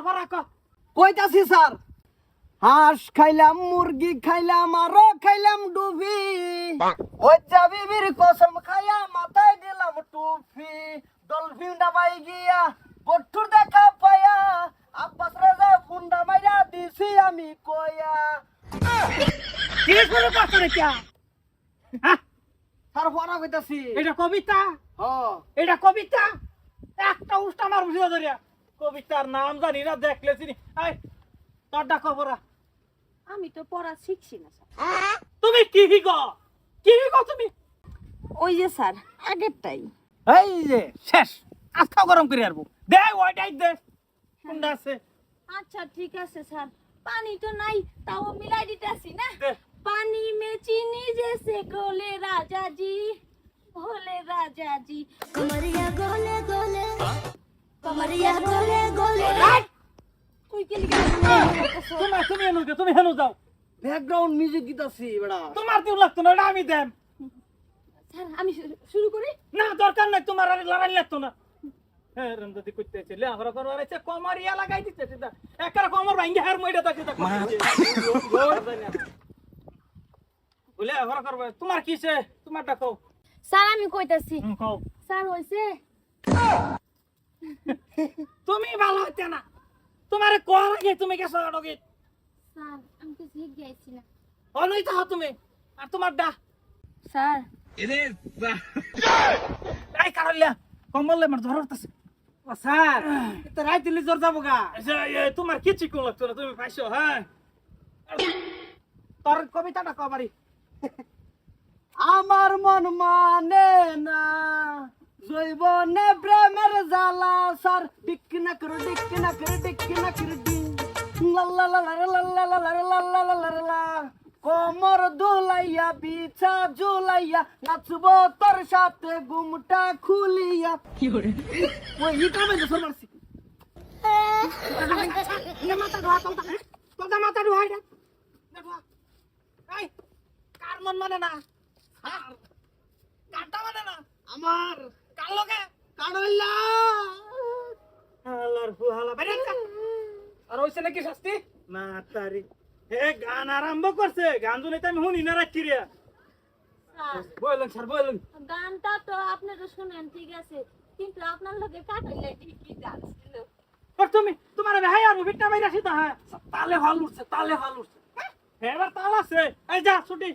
পড়া ক কইতাছি স্যার হাঁস খাইলাম মুরগি খাইলাম আরো খাইলাম ডুবি ওই বিবির কসম খাইয়া মাথায় দিলাম টুপি ডলফিন ডাবাই গিয়া বট্টুর দেখা পায়া আব্বাস রাজা ফুন্ডা মাইরা দিছি আমি কয়া কি শুরু করছ রে কিয়া হ্যাঁ স্যার পড়া কইতাছি এটা কবিতা হ এটা কবিতা একটা উষ্টা মার বুঝিয়ে ধরিয়া কবিতার নাম জানি না দেখলে চিনি এই তোর ডাকো পড়া আমি তো পড়া শিখছি না স্যার। তুমি কি হিগো তুমি ওই যে স্যার আগেরটাই। এই যে শেষ আস্থা গরম করে আসবো দে ওইটাই দে কোনটা আছে আচ্ছা ঠিক আছে স্যার। পানি তো নাই তাও মিলাই দিতেছি না। দে। पानी में चीनी जैसे घोले राजा जी भोले राजा जी कमरिया गोले गोले कमरिया गोले गोले তুই কি লিখা তুমি হেনো যাও ব্যাকগ্রাউন্ড মিউজিক দিতাছি বেড়া তোমার দিও লাগতো না এটা আমি দেম স্যার আমি শুরু করি না দরকার নাই তোমার আর লড়াই লাগতো না হ্যাঁ রমজাদি কইতে আছে লে আমরা করবার আছে কমরিয়া লাগাই দিতে সিধা একরা কমর ভাঙ্গি হার মইটা তাকে তা বলে আমরা করব তোমার কিসে তোমারটা কও স্যার আমি কইতাছি কও স্যার হইছে তুমি ভালো হইতে না তোমারে কোয়া লাগে তুমি কে সড়কে স্যার আমি তো শিখ গেছি না অনই তো তুমি আর তোমার ডা স্যার এই কারলিয়া কমলে মার ধরতাছে ও স্যার তো রাই দিলি জোর যাবো গা তোমার কি চিকন লাগতো না তুমি পাইছো হ্যাঁ তোর কবিতাটা কবারি আমার মন মানে না জৈবনে প্রেমের জ্বালা স্যার ডিক না করে ডি লাল্লা লাল্লা কোমর দুলাইয়া বিছা জুলাইয়া নাচবো তোর সাথে ঘুমটা খুলিয়া কি করে ওই ইটা মানে সর মারছি তোর মাথা ঢুহাই দে এই কার মন মানে না কাটা মানে না আমার কার লগে কাড়লা হালার ফুহালা বেরেন কা আর হইছে নাকি শাস্তি না তারি হে গান আরম্ভ করছে গান শুনে আমি শুনি না রাখছি রে স্যার বললেন স্যার বললেন গানটা তো আপনি তো শুনেন ঠিক আছে কিন্তু আপনার লগে কাটাইলে কি গান ছিল আর তুমি তোমার ভাই আর ভিটটা বাইরে আসি তো হ্যাঁ তালে হল উঠছে হ্যাঁ এবার তাল আছে এই যা ছুটি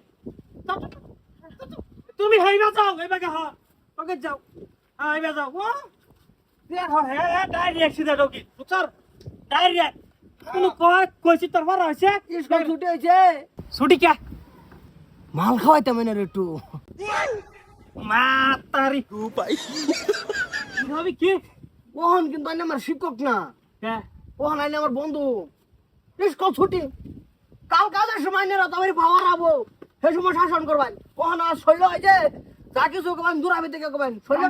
যাও, যাও। তুমি হাইবা যাও এইবাগে হ ওকে যাও হাইবা যাও ও দেখ হে ডাইরেক্ট সিধা ঢোকি স্যার ডাইরেক্ট তুমি কইছি তোর বড় হইছে স্কুল ছুটি হয়েছে ছুটি কে মাল খাওয়াইতে মানে রে একটু মা তারি পাই ভাবি কি ওহন কিন্তু আইনে আমার শিক্ষক না কে ওহন আইনে আমার বন্ধু স্কুল ছুটি কাল কাজের সময় নেই রাত আমার পাওয়ার আবো সে সময় শাসন করবেন ওহন আর শৈল হয়েছে যা কিছু করবেন দূরাবি থেকে করবেন শৈল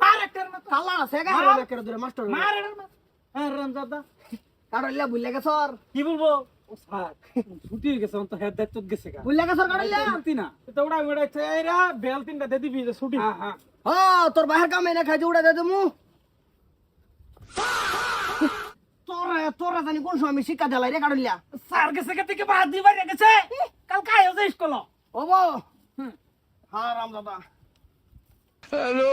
মার একটার মত কাল্লা না সেগা হবে একটা দূরে মাস্টার মার এর মত হ্যাঁ রামজাদা কাড়লিয়া বুঝলে গে স্যার কি বলবো ও স্যার ছুটি হয়ে গেছে তো হেড দায়িত্ব গেছে গা বুঝলে গে স্যার কাড়লিয়া ছুটি না তো ওড়া ওড়া চাইরা বেল তিনটা দে দিবি যে ছুটি হ্যাঁ হ্যাঁ হ্যাঁ তোর বাহির কামে না খাইতে উড়া দে দেমু তোরা জানি কোন সময় আমি শিক্ষা দিলাই রে কাড়লিয়া স্যার গেছে কে থেকে বাদ দিবার গেছে কাল কাই হইছে স্কুল ওবো হ্যাঁ রাম দাদা Hello.